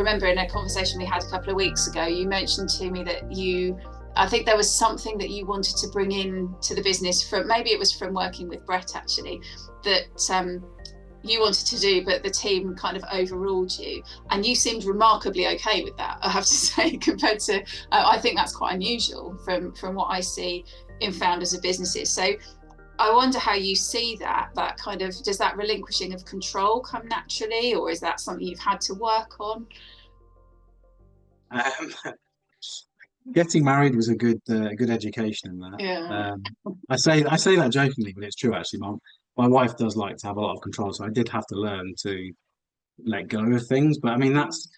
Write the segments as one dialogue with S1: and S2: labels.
S1: remember in a conversation we had a couple of weeks ago, you mentioned to me that I think there was something that you wanted to bring in to the business from, maybe it was from working with Brett actually, that you wanted to do, but the team kind of overruled you. And you seemed remarkably okay with that, I have to say, compared to, I think that's quite unusual from what I see in founders of businesses. So I wonder how you see that kind of, does that relinquishing of control come naturally, or is that something you've had to work on?
S2: Getting married was a good education in that.
S1: Yeah.
S2: I say that jokingly, but it's true actually. My wife does like to have a lot of control, so I did have to learn to let go of things. But I mean, that's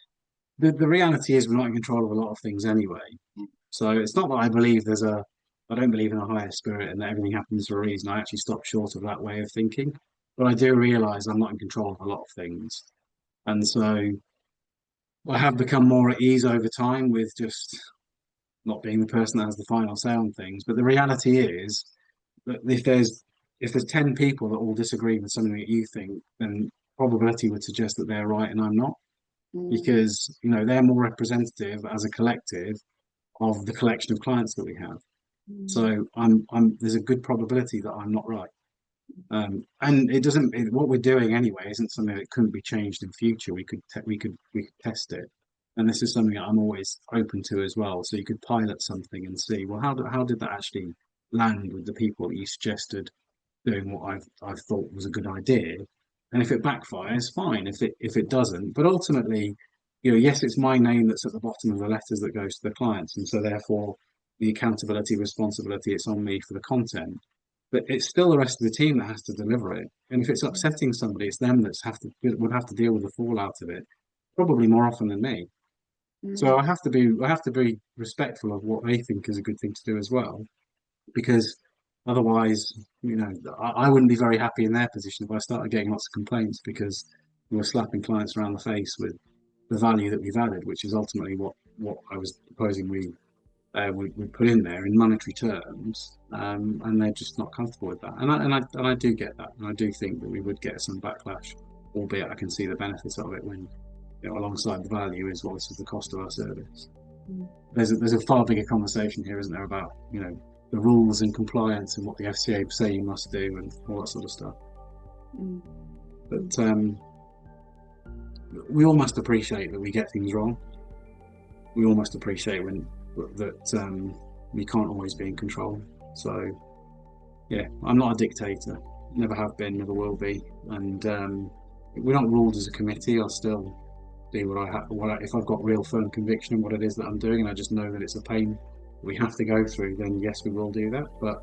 S2: the reality is we're not in control of a lot of things anyway. So it's not that I don't believe in a higher spirit and that everything happens for a reason. I actually stop short of that way of thinking. But I do realize I'm not in control of a lot of things. And so I have become more at ease over time with just not being the person that has the final say on things. But the reality is that if there's 10 people that all disagree with something that you think, then probability would suggest that they're right and I'm not.
S1: Mm.
S2: Because, they're more representative as a collective of the collection of clients that we have.
S1: Mm.
S2: So there's a good probability that I'm not right. And what we're doing anyway isn't something that couldn't be changed in future. We could test it, and this is something that I'm always open to as well. So you could pilot something and see, well, how did that actually land with the people that you suggested doing what I've thought was a good idea? And if it backfires, fine. If it doesn't, but ultimately, yes, it's my name that's at the bottom of the letters that goes to the clients, and so therefore the accountability, responsibility, it's on me for the content. But it's still the rest of the team that has to deliver it. And if it's upsetting somebody, it's them would have to deal with the fallout of it, probably more often than me. So
S1: Mm.
S2: I have to be respectful of what they think is a good thing to do as well, because otherwise, I wouldn't be very happy in their position if I started getting lots of complaints because we were slapping clients around the face with the value that we've added, which is ultimately what I was proposing we put in there in monetary terms, and they're just not comfortable with that. And I do get that, and I do think that we would get some backlash, albeit I can see the benefits of it when, alongside the value is what is the cost of our service.
S1: Mm.
S2: There's a far bigger conversation here, isn't there, about the rules and compliance and what the FCA say you must do and all that sort of stuff.
S1: Mm.
S2: But we all must appreciate that we get things wrong. We all must appreciate that we can't always be in control. So yeah, I'm not a dictator. Never have been, never will be. And we're not ruled as a committee. I'll still do if I've got real firm conviction in what it is that I'm doing, and I just know that it's a pain we have to go through. Then yes, we will do that. But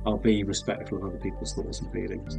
S2: I'll be respectful of other people's thoughts and feelings.